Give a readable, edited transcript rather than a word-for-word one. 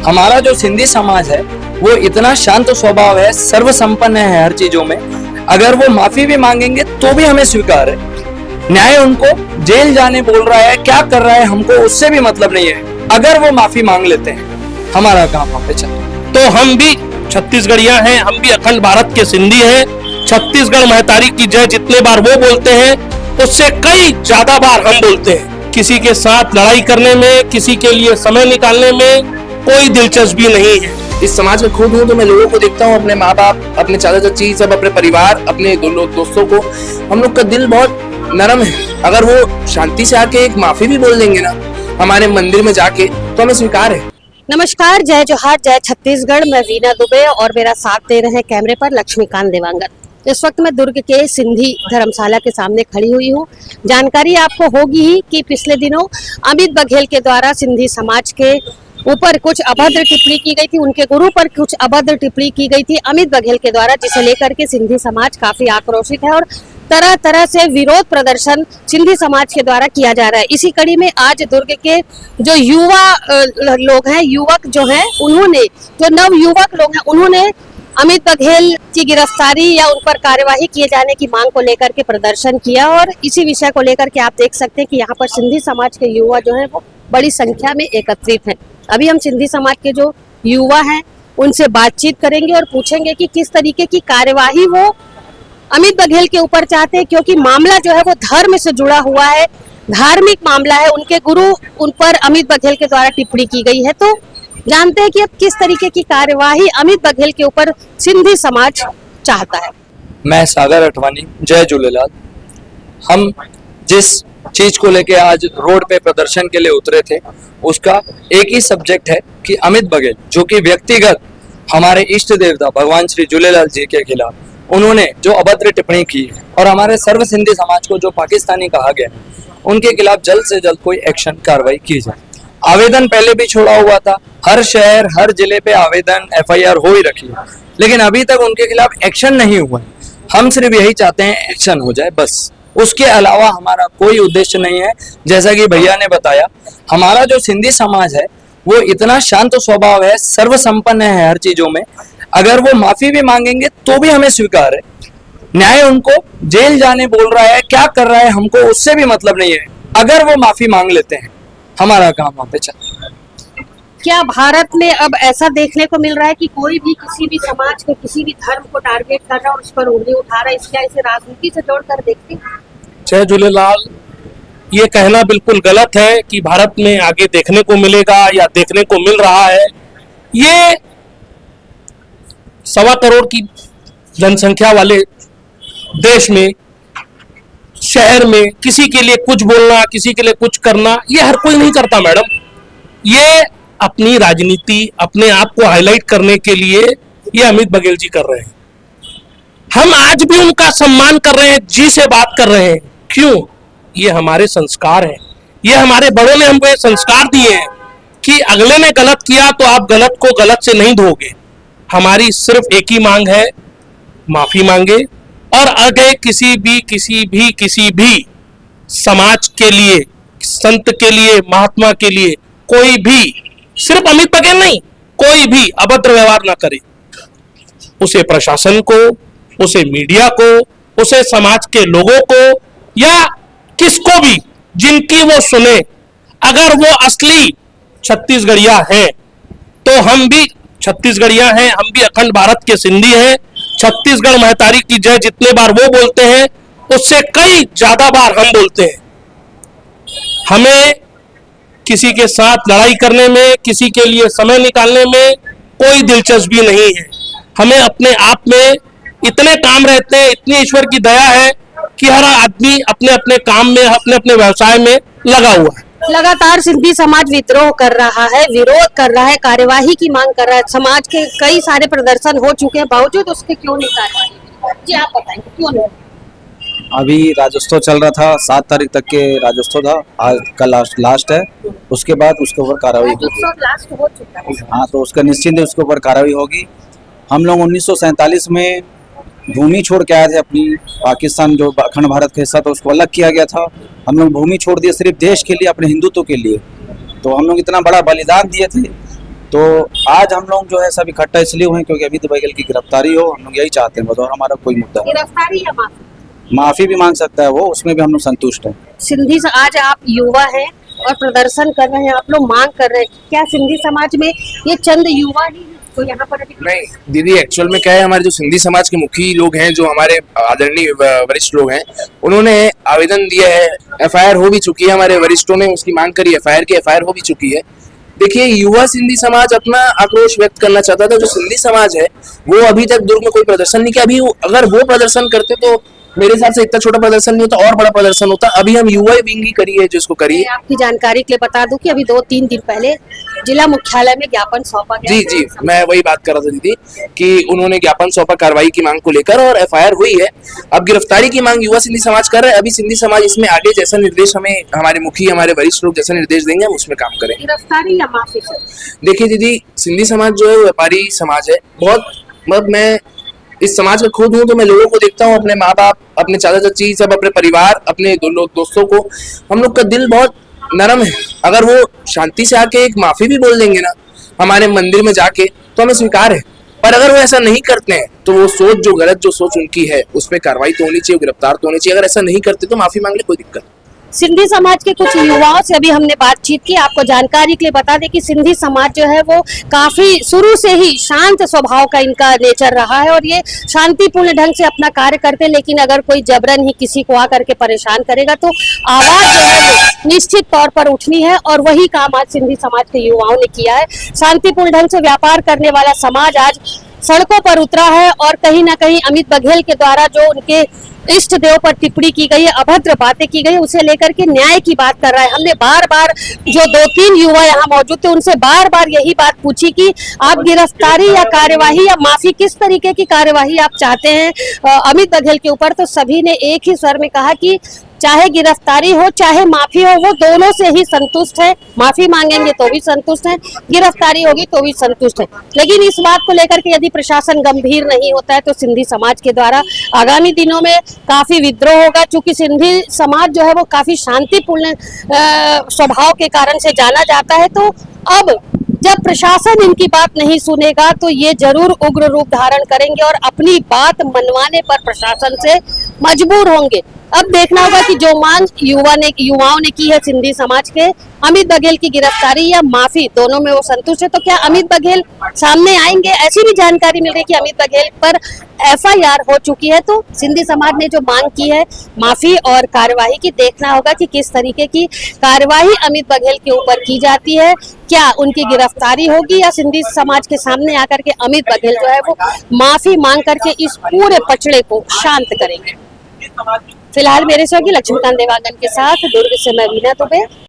हमारा जो सिंधी समाज है वो इतना शांत स्वभाव है, सर्वसंपन्न है हर चीजों में। अगर वो माफी भी मांगेंगे तो भी हमें स्वीकार है। न्याय उनको जेल जाने बोल रहा है, क्या कर रहा है हमको उससे भी मतलब नहीं है। अगर वो माफी मांग लेते हैं हमारा काम वहां पे चलता। तो हम भी छत्तीसगढ़िया हैं, हम भी अखंड भारत के सिंधी हैं। छत्तीसगढ़ महतारी की जय जितने बार वो बोलते हैं उससे कई ज्यादा बार हम बोलते हैं। किसी के साथ लड़ाई करने में, किसी के लिए समय निकालने में कोई दिलचस्पी नहीं है। इस समाज में खुद हूँ तो मैं लोगों को देखता हूँ, अपने माँ बाप, अपने चाचा चाची, सब अपने परिवार, अपने दोस्तों को। हम लोग का दिल बहुत नरम है। अगर वो शांति से आके एक माफी भी बोल देंगे ना हमारे मंदिर में जाके तो हमें स्वीकार है। नमस्कार, जय जोहार, जय छत्तीसगढ़। मैं वीना दुबे और मेरा साथ दे रहे हैं कैमरे पर लक्ष्मीकांत देवांगन। इस वक्त मैं दुर्ग के सिंधी धर्मशाला के सामने खड़ी हुई हूँ। जानकारी आपको होगी ही कि पिछले दिनों अमित बघेल के द्वारा सिंधी समाज के ऊपर कुछ अभद्र टिप्पणी की गई थी, उनके गुरु पर कुछ अभद्र टिप्पणी की गई थी अमित बघेल के द्वारा, जिसे लेकर के सिंधी समाज काफी आक्रोशित है और तरह तरह से विरोध प्रदर्शन सिंधी समाज के द्वारा किया जा रहा है। इसी कड़ी में आज दुर्ग के जो युवा लोग हैं, युवक जो हैं, उन्होंने, जो नव युवक लोग हैं, उन्होंने अमित बघेल की गिरफ्तारी या उन पर कार्यवाही किए जाने की मांग को लेकर के प्रदर्शन किया। और इसी विषय को लेकर के आप देख सकते हैं कि यहाँ पर सिंधी समाज के युवा जो है वो बड़ी संख्या में एकत्रित हैं। अभी हम सिंधी समाज के जो युवा हैं उनसे बातचीत करेंगे और पूछेंगे कि किस तरीके की कार्यवाही वो अमित बघेल के ऊपर चाहते हैं, क्योंकि मामला जो है वो धर्म से जुड़ा हुआ है, धार्मिक मामला है। उनके गुरु उन पर अमित बघेल के द्वारा टिप्पणी की गई है। तो जानते हैं कि अब किस तरीके की कार्यवाही अमित बघेल के ऊपर सिंधी समाज चाहता है। मैं सागर अठवानी, जय झूलेलाल। हम जिस चीज को लेके आज रोड पे प्रदर्शन के लिए उतरे थे उसका एक ही सब्जेक्ट है कि अमित बघेल जो कि व्यक्तिगत हमारे इष्ट देवता भगवान श्री झूलेलाल जी के खिलाफ उन्होंने जो अभद्र टिप्पणी की है और हमारे सर्व सिंधी समाज को जो पाकिस्तानी कहा गया उनके खिलाफ जल्द से जल्द कोई एक्शन कार्रवाई की जाए। आवेदन पहले भी छोड़ा हुआ था, हर शहर हर जिले पे आवेदन FIR हो ही रखी है, लेकिन अभी तक उनके खिलाफ एक्शन नहीं हुआ है। हम सिर्फ यही चाहते हैं एक्शन हो जाए, बस। उसके अलावा हमारा कोई उद्देश्य नहीं है। जैसा कि भैया ने बताया, हमारा जो सिंधी समाज है वो इतना शांत स्वभाव है, सर्वसंपन्न है हर चीजों में। अगर वो माफी भी मांगेंगे तो भी हमें स्वीकार है। न्याय उनको जेल जाने बोल रहा है, क्या कर रहा है हमको उससे भी मतलब नहीं है। अगर वो माफी मांग लेते हैं हमारा काम वहां पे चलता है। क्या भारत में अब ऐसा देखने को मिल रहा है कि कोई भी किसी भी समाज के किसी भी धर्म को टारगेट कर रहा है और उस पर उंगली उठा रहा है? इसका इसे राजनीति से जोड़कर देखते हैं? जय झूलेलाल। ये कहना बिल्कुल गलत है कि भारत में आगे देखने को मिलेगा या देखने को मिल रहा है। ये 1.25 करोड़ की जनसंख्या वाले देश में, शहर में किसी के लिए कुछ बोलना, किसी के लिए कुछ करना, ये हर कोई नहीं करता मैडम। ये अपनी राजनीति, अपने आप को हाईलाइट करने के लिए ये अमित बघेल जी कर रहे हैं। हम आज भी उनका सम्मान कर रहे हैं, जी से बात कर रहे हैं। क्यों? ये हमारे संस्कार हैं। ये हमारे बड़ों ने हमको ये संस्कार दिए हैं कि अगले ने गलत किया तो आप गलत को गलत से नहीं धोगे। हमारी सिर्फ एक ही मांग है, माफी मांगे। और आगे किसी भी समाज के लिए, संत के लिए, महात्मा के लिए कोई भी, सिर्फ अमित बघेल नहीं, कोई भी अभद्र व्यवहार ना करे। उसे प्रशासन को, उसे मीडिया को, उसे समाज के लोगों को या किसको भी जिनकी वो सुने, अगर वो असली छत्तीसगढ़िया हैं तो हम भी छत्तीसगढ़िया हैं, हम भी अखंड भारत के सिंधी हैं। छत्तीसगढ़ महतारी की जय जितने बार वो बोलते हैं उससे कई ज्यादा बार हम बोलते हैं। हमें किसी के साथ लड़ाई करने में, किसी के लिए समय निकालने में कोई दिलचस्पी नहीं है। हमें अपने आप में इतने काम रहते हैं, इतनी ईश्वर की दया है कि हर आदमी अपने अपने काम में, अपने अपने व्यवसाय में लगा हुआ है। लगातार सिंधी समाज विद्रोह कर रहा है, विरोध कर रहा है, कार्यवाही की मांग कर रहा है। समाज के कई सारे प्रदर्शन हो चुके हैं, बावजूद उसके क्यों नहीं कार्यवाही? जी आप बताएंगे क्यों नहीं? अभी राज्योत्सव चल रहा था, 7 तारीख तक के राज्योत्सव था, आज का लास्ट है। उसके बाद उसके ऊपर कार्रवाई होगी। लास्ट हो चुका है। हाँ, तो उसका निश्चिंत है, उसके ऊपर कार्रवाई होगी। हम लोग 1947 में भूमि छोड़ के आए थे अपनी। पाकिस्तान जो अखंड भारत का हिस्सा था उसको अलग किया गया था। हम लोग भूमि छोड़ दिए सिर्फ देश के लिए, अपने हिंदुत्व के लिए। तो हम लोग इतना बड़ा बलिदान दिए थे। तो आज हम लोग जो है सब इकट्ठा इसलिए हुए हैं क्योंकि अमित बघेल की गिरफ्तारी हो। हम लोग यही चाहते हैं बस, और हमारा कोई मुद्दा नहीं। गिरफ्तारी या माफी? माफी भी मांग सकता है वो, उसमें भी हम लोग संतुष्ट हैं। सिंधी से आज आप युवा हैं और प्रदर्शन कर रहे हैं, आप लोग मांग कर रहे हैं, क्या सिंधी समाज में ये चंद युवा ही तो यहाँ पर अभी नहीं दीदी, एक्चुअल में क्या है, हमारे जो सिंधी समाज के मुखी लोग हैं, जो हमारे आदरणीय वरिष्ठ लोग हैं, उन्होंने आवेदन दिया है। एफआईआर हो भी चुकी है, हमारे वरिष्ठों ने उसकी मांग करी, एफआईआर हो भी चुकी है। देखिए, युवा सिंधी समाज अपना आक्रोश व्यक्त करना चाहता था। जो सिंधी समाज है वो अभी तक दुर्ग में कोई प्रदर्शन नहीं किया। अभी अगर वो प्रदर्शन करते तो मेरे हिसाब से इतना छोटा प्रदर्शन नहीं होता, और बड़ा प्रदर्शन होता। अभी हम युवा विंग ही करी है जिसको करी है। आपकी जानकारी के लिए बता दूं कि अभी 2-3 दिन पहले जिला मुख्यालय में ज्ञापन सौंपा गया। जी जी, मैं वही बात कर रहा था दीदी कि उन्होंने ज्ञापन सौंपा कार्रवाई की मांग को लेकर, और एफआईआर हुई है। अब गिरफ्तारी की मांग युवा सिंधी समाज कर रहे हैं। अभी सिंधी समाज इसमें आगे जैसा निर्देश हमें हमारे मुखी, हमारे वरिष्ठ लोग जैसा निर्देश देंगे, हम उसमें काम करेंगे। गिरफ्तारी या माफी से? देखिए दीदी, सिंधी समाज जो है वो व्यापारी समाज है। बहुत मतलब मैं इस समाज का खुद हूँ, तो मैं लोगों को देखता हूँ, अपने माँ बाप, अपने चाचा चाची, सब अपने परिवार, अपने दोस्तों को, हम लोग का दिल बहुत नरम है। अगर वो शांति से आके एक माफी भी बोल देंगे ना हमारे मंदिर में जाके, तो हमें स्वीकार है। पर अगर वो ऐसा नहीं करते हैं तो वो सोच जो गलत जो सोच उनकी है उस पर कार्रवाई तो होनी चाहिए, गिरफ्तार तो होनी चाहिए। अगर ऐसा नहीं करते तो माफी मांग ले, कोई दिक्कत। सिंधी समाज के कुछ युवाओं से अभी हमने बातचीत की। आपको जानकारी के लिए बता दें कि सिंधी समाज जो है वो काफी शुरू से ही शांत स्वभाव का इनका नेचर रहा है और ये शांतिपूर्ण ढंग से अपना कार्य करते हैं। लेकिन अगर कोई जबरन ही किसी को आकर के परेशान करेगा तो आवाज जो है वो निश्चित तौर पर उठनी है, और वही काम आज सिंधी समाज के युवाओं ने किया है। शांतिपूर्ण ढंग से व्यापार करने वाला समाज आज सड़कों पर उतरा है, और कहीं ना कहीं अमित बघेल के द्वारा जो उनके इष्ट देव पर टिप्पणी की गई है, अभद्र बातें की गई, उसे लेकर के न्याय की बात कर रहा है। हमने बार बार जो 2-3 युवा यहाँ मौजूद थे उनसे बार बार यही बात पूछी कि आप गिरफ्तारी या कार्यवाही या माफी, किस तरीके की कार्यवाही आप चाहते हैं अमित बघेल के ऊपर। तो सभी ने एक ही स्वर में कहा कि चाहे गिरफ्तारी हो चाहे माफी हो, वो दोनों से ही संतुष्ट है। माफी मांगेंगे तो भी संतुष्ट है, गिरफ्तारी होगी तो भी संतुष्ट है। लेकिन इस बात को लेकर के यदि प्रशासन गंभीर नहीं होता है तो सिंधी समाज के द्वारा आगामी दिनों में काफी विद्रोह होगा। चूंकि सिंधी समाज जो है वो काफी शांतिपूर्ण स्वभाव के कारण से जाना जाता है, तो अब जब प्रशासन इनकी बात नहीं सुनेगा तो ये जरूर उग्र रूप धारण करेंगे और अपनी बात मनवाने पर प्रशासन से मजबूर होंगे। अब देखना होगा कि जो मांग युवाओं ने की है सिंधी समाज के, अमित बघेल की गिरफ्तारी या माफी, दोनों में वो संतुष्ट है, तो क्या अमित बघेल सामने आएंगे। ऐसी भी जानकारी मिल रही है कि अमित बघेल पर एफआईआर हो चुकी है। तो सिंधी समाज ने जो मांग की है माफी और कार्यवाही की, देखना होगा कि किस तरीके की कार्यवाही अमित बघेल के ऊपर की जाती है। क्या उनकी गिरफ्तारी होगी या सिंधी समाज के सामने आकर के अमित बघेल जो है वो माफी मांग करके इस पूरे पचड़े को शांत करेंगे। फिलहाल मेरे सहयोगी लक्ष्मीकांत देवांगन के साथ दुर्ग से मैं वीना दुबे।